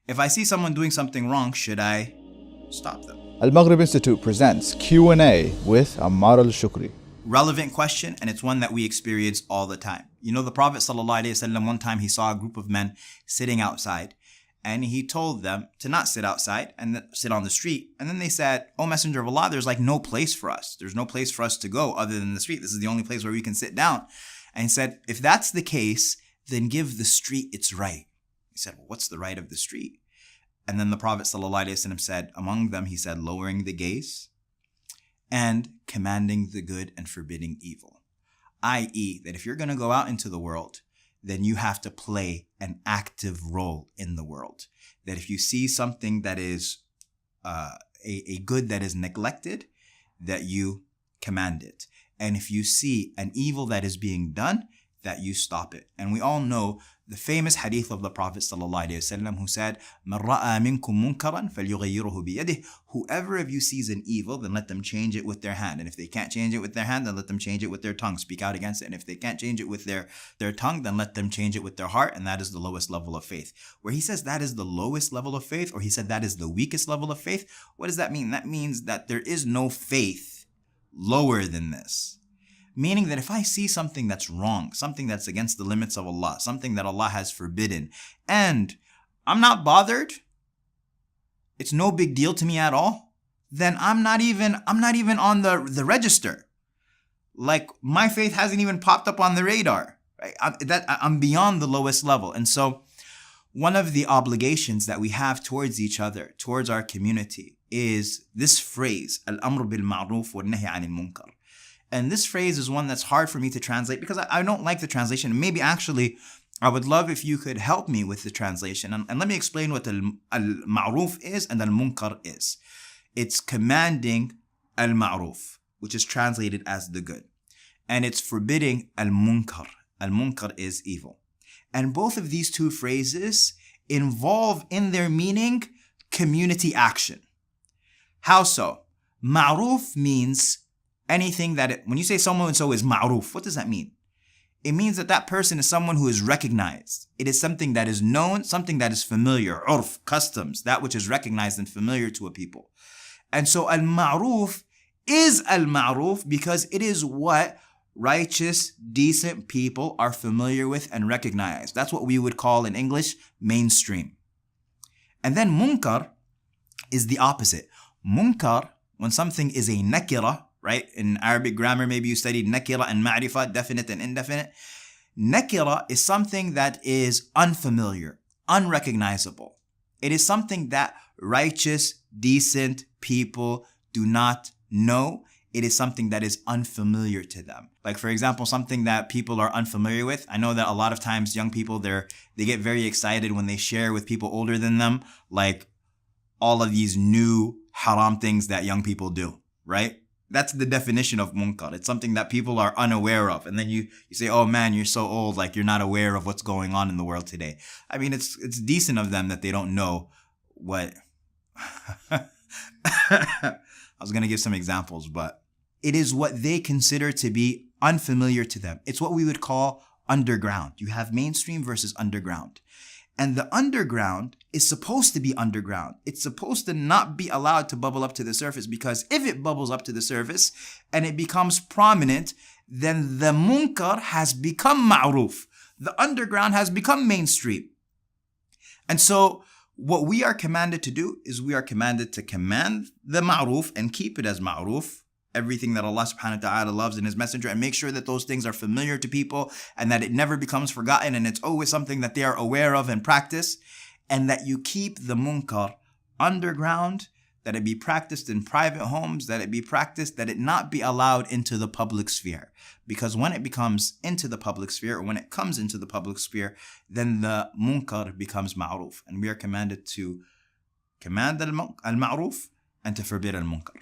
If I see someone doing something wrong, should I stop them? AlMaghrib Institute presents Q&A with Ammar Alshukry. Relevant question, and it's one that we experience all the time. You know, the Prophet ﷺ, one time he saw a group of men sitting outside, and he told them to not sit outside and sit on the street. And then they said, "Oh, Messenger of Allah, there's like no place for us. There's no place for us to go other than the street. This is the only place where we can sit down." And he said, "If that's the case, then give the street its right." He said, "Well, what's the right of the street?" And then the Prophet ﷺ said, among them, he said, lowering the gaze and commanding the good and forbidding evil. I.e., that if you're going to go out into the world, then you have to play an active role in the world. That if you see something that is a good that is neglected, that you command it. And if you see an evil that is being done, that you stop it. And we all know the famous hadith of the Prophet ﷺ who said, "مَنْ رَأَى مِنْكُمْ مُنْكَرًا فَلْيُغَيِّرْهُ بِيَدِهِ." Whoever of you sees an evil, then let them change it with their hand. And if they can't change it with their hand, then let them change it with their tongue. Speak out against it. And if they can't change it with their tongue, then let them change it with their heart. And that is the lowest level of faith. Where he says that is the lowest level of faith, or he said that is the weakest level of faith, what does that mean? That means that there is no faith lower than this. Meaning that if I see something that's wrong, something that's against the limits of Allah, something that Allah has forbidden, and I'm not bothered, it's no big deal to me at all, then I'm not even on the register. Like, my faith hasn't even popped up on the radar. Right? I'm beyond the lowest level. And so one of the obligations that we have towards each other, towards our community, is this phrase, al-amr bil-ma'ruf wa-nahy anil munkar. And this phrase is one that's hard for me to translate because I don't like the translation. Maybe actually, I would love if you could help me with the translation. And let me explain what al-ma'ruf is and al-munkar is. It's commanding al-ma'ruf, which is translated as the good. And it's forbidding al-munkar. Al-munkar is evil. And both of these two phrases involve in their meaning community action. How so? Ma'ruf means anything when you say someone so is ma'ruf, what does that mean? It means that that person is someone who is recognized. It is something that is known, something that is familiar, urf, customs, that which is recognized and familiar to a people. And so al-ma'ruf is al-ma'ruf because it is what righteous, decent people are familiar with and recognize. That's what we would call in English mainstream. And then munkar is the opposite. Munkar, when something is a nakira, right? In Arabic grammar, maybe you studied nakira and ma'rifah, definite and indefinite. Nakira is something that is unfamiliar, unrecognizable. It is something that righteous, decent people do not know. It is something that is unfamiliar to them. Like, for example, something that people are unfamiliar with. I know that a lot of times young people, they get very excited when they share with people older than them, like all of these new haram things that young people do, right? That's the definition of munkar. It's something that people are unaware of. And then you say, "Oh man, you're so old, like you're not aware of what's going on in the world today." I mean, it's decent of them that they don't know what... I was going to give some examples, but it is what they consider to be unfamiliar to them. It's what we would call underground. You have mainstream versus underground. And the underground is supposed to be underground. It's supposed to not be allowed to bubble up to the surface, because if it bubbles up to the surface and it becomes prominent, then the munkar has become ma'ruf. The underground has become mainstream. And so what we are commanded to do is we are commanded to command the ma'ruf and keep it as ma'ruf. Everything that Allah subhanahu wa ta'ala loves in His Messenger, and make sure that those things are familiar to people and that it never becomes forgotten and it's always something that they are aware of and practice, and that you keep the munkar underground, that it be practiced in private homes, that it not be allowed into the public sphere. Because when it becomes into the public sphere, or when it comes into the public sphere, then the munkar becomes ma'ruf. And we are commanded to command al-ma'ruf and to forbid al-munkar.